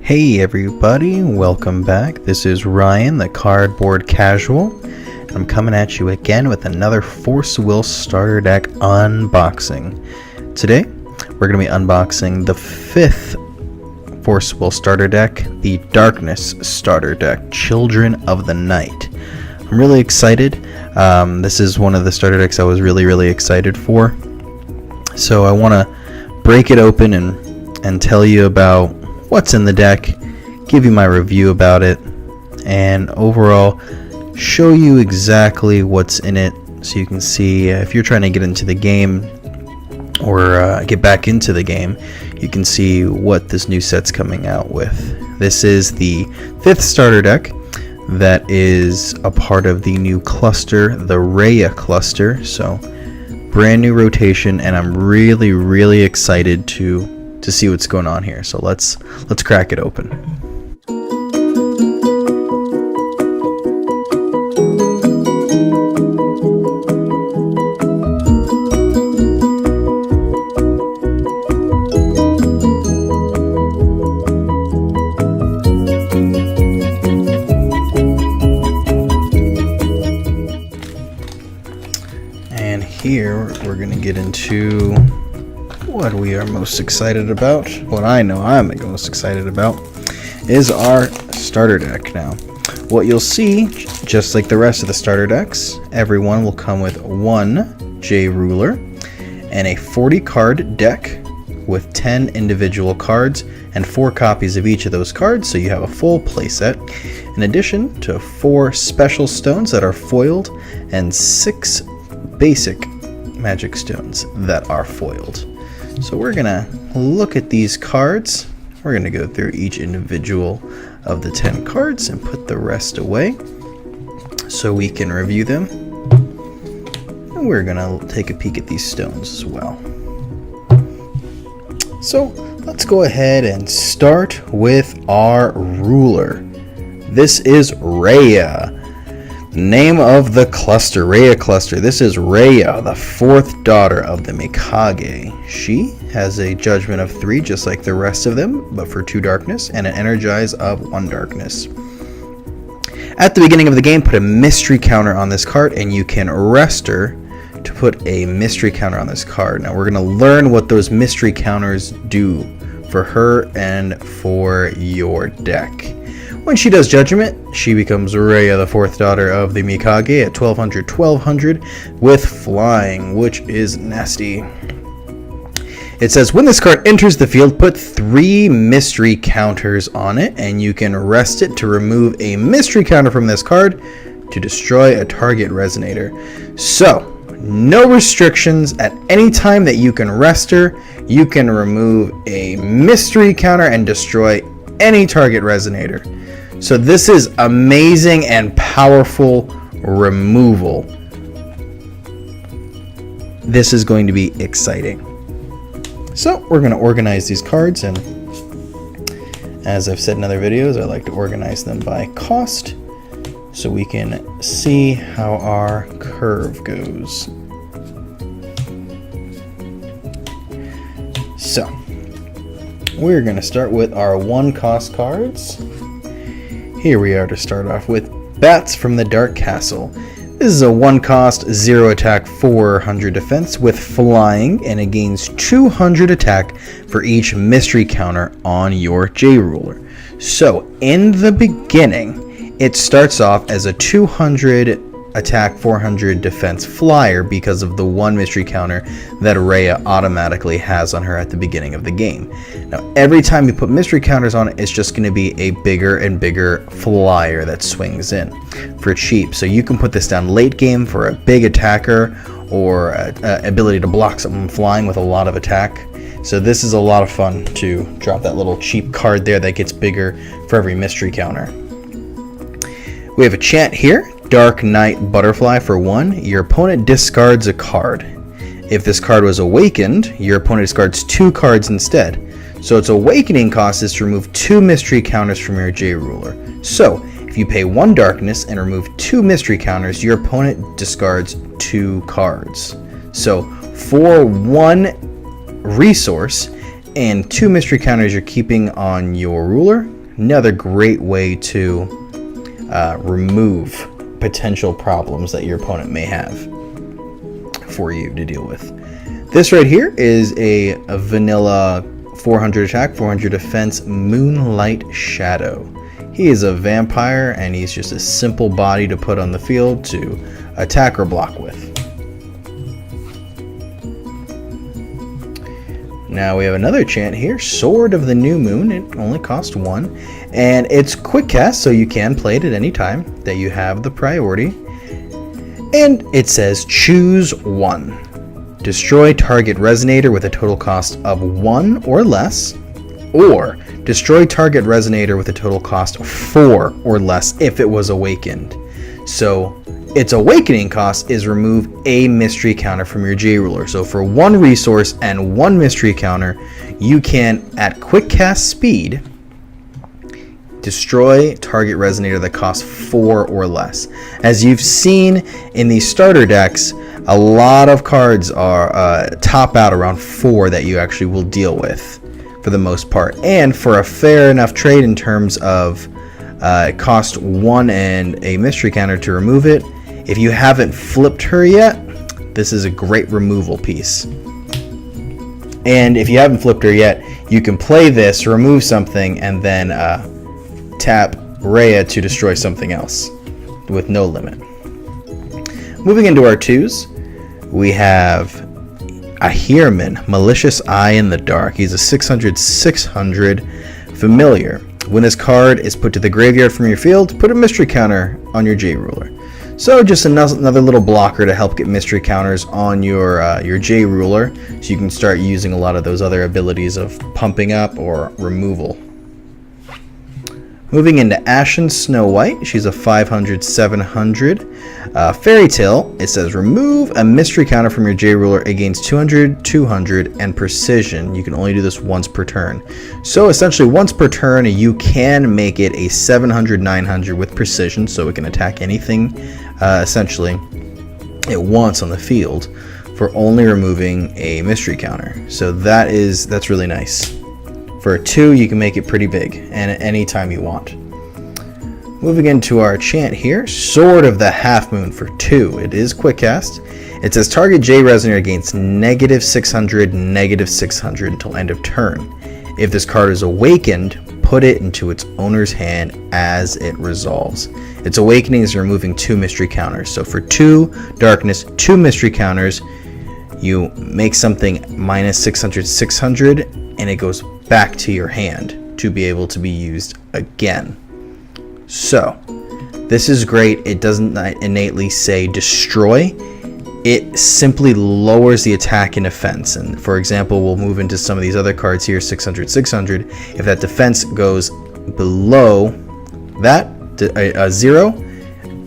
Hey everybody, welcome back. This is Ryan, the Cardboard Casual. I'm coming at you again with another Force Will starter deck unboxing. Today, we're going to be unboxing the 5th Force Will starter deck, the Darkness starter deck, Children of the Night. I'm really excited. This is one of the starter decks I was really excited for. So I want to break it open and tell you about what's in the deck, give you my review about it, and overall show you exactly what's in it so you can see if you're trying to get into the game or get back into the game, you can see what this new set's coming out with. This is the 5th starter deck that is a part of the new cluster, the Raya cluster. So brand new rotation, and I'm really excited to see what's going on here. So let's crack it open. And here we're going to get into what we are most excited about. What I know I'm most excited about is our starter deck. Now, what you'll see, just like the rest of the starter decks, everyone will come with one J ruler and a 40 card deck with 10 individual cards and 4 copies of each of those cards, so you have a full playset, in addition to 4 special stones that are foiled and 6 basic magic stones that are foiled. So we're gonna look at these cards. We're gonna go through each individual of the 10 cards and put the rest away so we can review them. And we're gonna take a peek at these stones as well. So let's go ahead and start with our ruler. This is Raya. Name of the cluster, Raya cluster. This is Raya, the 4th daughter of the Mikage. She has a judgment of 3, just like the rest of them, but for 2 darkness, and an energize of 1 darkness. At the beginning of the game, put a mystery counter on this card, and you can rest her to put a mystery counter on this card. Now we're going to learn what those mystery counters do for her and for your deck. When she does judgment, she becomes Raya, the 4th daughter of the Mikage, at 1200 with flying, which is nasty. It says, when this card enters the field, put 3 mystery counters on it, and you can rest it to remove a mystery counter from this card to destroy a target resonator. So, no restrictions. At any time that you can rest her, you can remove a mystery counter and destroy any target resonator. So this is amazing and powerful removal. This is going to be exciting. So we're going to organize these cards, and as I've said in other videos, I like to organize them by cost so we can see how our curve goes. So we're going to start with our 1 cost cards. Here we are to start off with Bats from the Dark Castle. This is a 1 cost, 0 attack, 400 defense with flying, and it gains 200 attack for each mystery counter on your J ruler. So in the beginning, it starts off as a 200 attack, 400 defense flyer because of the 1 mystery counter that Raya automatically has on her at the beginning of the game. Now every time you put mystery counters on it, it's just going to be a bigger and bigger flyer that swings in for cheap. So you can put this down late game for a big attacker or ability to block something flying with a lot of attack. So this is a lot of fun to drop that little cheap card there that gets bigger for every mystery counter. We have a chant here. Dark Knight Butterfly for 1. Your opponent discards a card. If this card was awakened, your opponent discards 2 cards instead. So its awakening cost is to remove 2 mystery counters from your J ruler. So if you pay 1 darkness and remove 2 mystery counters, your opponent discards 2 cards. So for 1 resource and 2 mystery counters you're keeping on your ruler, Another great way to remove potential problems that your opponent may have for you to deal with. This right here is a vanilla 400 attack, 400 defense Moonlight Shadow. He is a vampire, and he's just a simple body to put on the field to attack or block with. Now we have another chant here, Sword of the New Moon. It only costs 1, and it's quick cast, so you can play it at any time that you have the priority. And it says choose 1. Destroy target resonator with a total cost of 1 or less, or destroy target resonator with a total cost of 4 or less if it was awakened. So its awakening cost is remove a mystery counter from your J ruler. So for 1 resource and 1 mystery counter, you can, at quick cast speed, destroy target resonator that costs 4 or less. As you've seen in these starter decks, a lot of cards are top out around 4 that you actually will deal with for the most part. And for a fair enough trade in terms of it cost 1 and a mystery counter to remove it, if you haven't flipped her yet, this is a great removal piece. And if you haven't flipped her yet, you can play this, remove something, and then tap Rhea to destroy something else with no limit. Moving into our 2s, we have Ahirman, Malicious Eye in the Dark. He's a 600/600 familiar. When this card is put to the graveyard from your field, put a mystery counter on your J ruler. So just another little blocker to help get mystery counters on your J ruler, so you can start using a lot of those other abilities of pumping up or removal. Moving into Ashen Snow White, she's a 500/700 fairy tale. It says remove a mystery counter from your J ruler against 200, 200, and precision. You can only do this once per turn. So essentially once per turn, you can make it a 700/900 with precision, so it can attack anything essentially it wants on the field for only removing a mystery counter. So that's really nice. For a 2, you can make it pretty big, and at any time you want. Moving into our chant here, Sword of the Half Moon for 2. It is quick cast. It says target J resonator against -600, -600 until end of turn. If this card is awakened, put it into its owner's hand as it resolves. Its awakening is removing 2 mystery counters. So for 2 darkness, 2 mystery counters, you make something -600/600, and it goes back to your hand to be able to be used again. So this is great. It doesn't innately say destroy. It simply lowers the attack and defense. And for example, we'll move into some of these other cards here, 600/600. If that defense goes below that, a 0,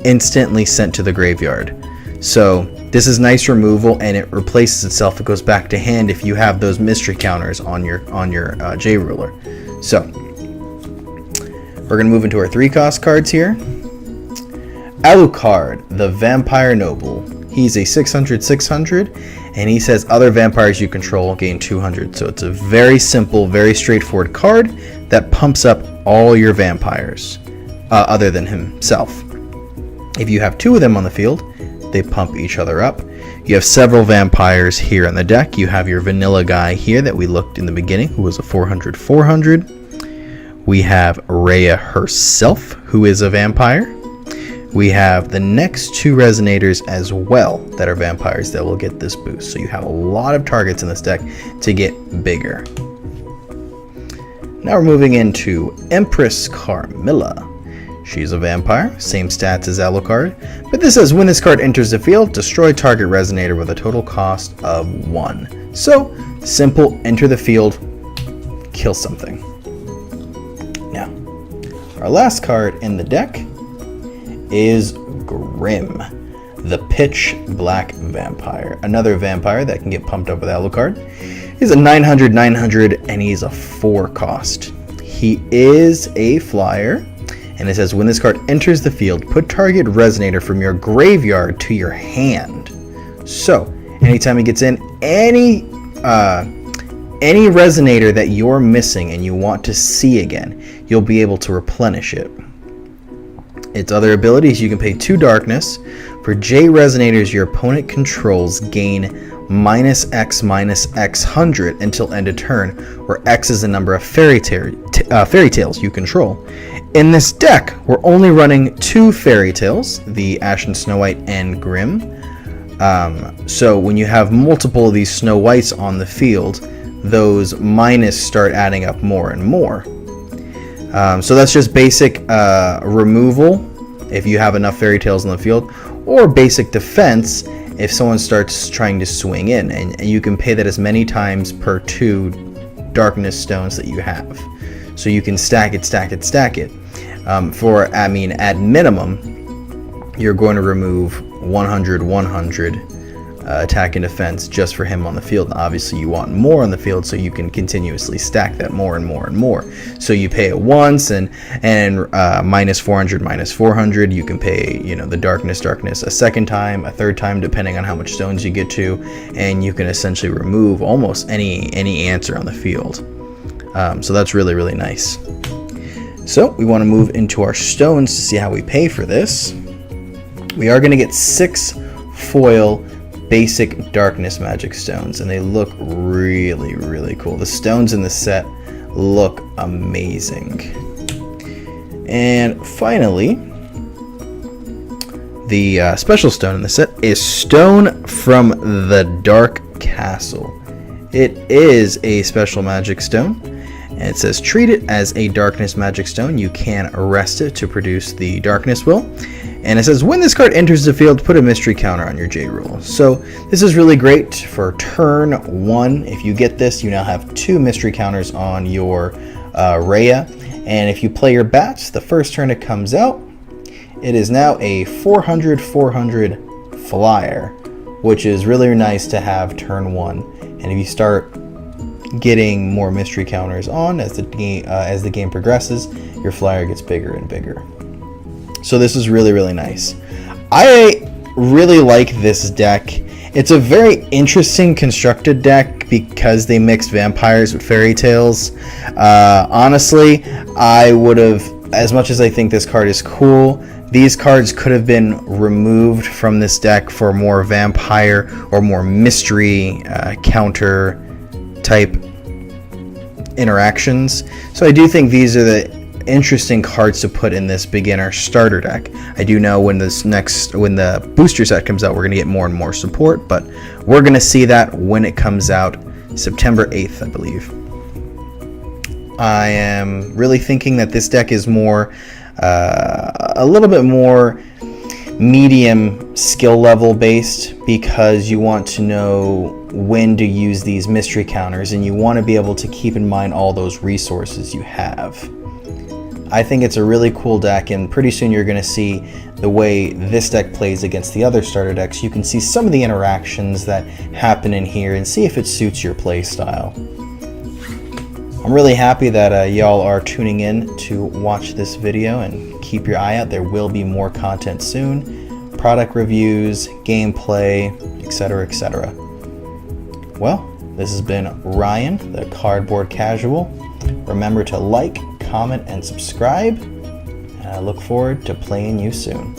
instantly sent to the graveyard. So this is nice removal, and it replaces itself. It goes back to hand if you have those mystery counters on your J ruler. So we're going to move into our 3-cost cards here. Alucard, the Vampire Noble. He's a 600/600, and he says other vampires you control gain 200. So it's a very simple, very straightforward card that pumps up all your vampires other than himself. If you have 2 of them on the field, they pump each other up. You have several vampires here in the deck. You have your vanilla guy here that we looked in the beginning, who was a 400/400. We have Rhea herself, who is a vampire. We have the next 2 resonators as well that are vampires that will get this boost. So you have a lot of targets in this deck to get bigger. Now we're moving into Empress Carrilla. She's a vampire, same stats as Alucard, but this says when this card enters the field, destroy target resonator with a total cost of 1. So simple, enter the field, kill something. Now, our last card in the deck is Grimm, the Pitch Black Vampire. Another vampire that can get pumped up with Alucard. He's a 900/900, and he's a 4-cost. He is a flyer. And it says, when this card enters the field, put target resonator from your graveyard to your hand. So, anytime he gets in, any any resonator that you're missing and you want to see again, you'll be able to replenish it. Its other abilities, you can pay 2 darkness. For J resonators your opponent controls, gain -X 100 until end of turn, where X is the number of fairy tales you control. In this deck, we're only running 2 fairy tales, the Ashen Snow White and Grimm. So when you have multiple of these Snow Whites on the field, those minus start adding up more and more. So that's just basic removal if you have enough fairy tales on the field, or basic defense if someone starts trying to swing in, and you can pay that as many times per 2 darkness stones that you have. So you can stack it. At minimum, you're going to remove 100 attack and defense just for him on the field. And obviously you want more on the field so you can continuously stack that more and more. So you pay it once and -400 you can pay, the darkness a second time, a third time, depending on how much stones you get to, and you can essentially remove almost any answer on the field. So that's really nice. So we want to move into our stones to see how we pay for this. We are going to get 6 foil basic darkness magic stones, and they look really cool. The stones in the set look amazing. And finally, the special stone in the set is Stone from the Dark Castle. It is a special magic stone, and it says treat it as a darkness magic stone. You can arrest it to produce the darkness will. And it says, when this card enters the field, put a mystery counter on your J rule. So this is really great for turn 1. If you get this, you now have 2 mystery counters on your Rhea. And if you play your bats, the first turn it comes out, it is now a 400 flyer, which is really nice to have turn 1. And if you start getting more mystery counters on as the game progresses, your flyer gets bigger and bigger. So this is really nice. I really like this deck. It's a very interesting constructed deck because they mixed vampires with fairy tales. Honestly, I would have, as much as I think this card is cool, these cards could have been removed from this deck for more vampire or more mystery counter type interactions. So I do think these are the interesting cards to put in this beginner starter deck. I do know when the booster set comes out, we're going to get more and more support, but we're going to see that when it comes out September 8th, I believe. I am really thinking that this deck is more a little bit more medium skill level based, because you want to know when to use these mystery counters and you want to be able to keep in mind all those resources you have. I think it's a really cool deck, and pretty soon you're going to see the way this deck plays against the other starter decks. You can see some of the interactions that happen in here and see if it suits your play style. I'm really happy that y'all are tuning in to watch this video, and keep your eye out. There will be more content soon. Product reviews, gameplay, etc. Well, this has been Ryan, the Cardboard Casual. Remember to like, comment, and subscribe, and I look forward to playing you soon.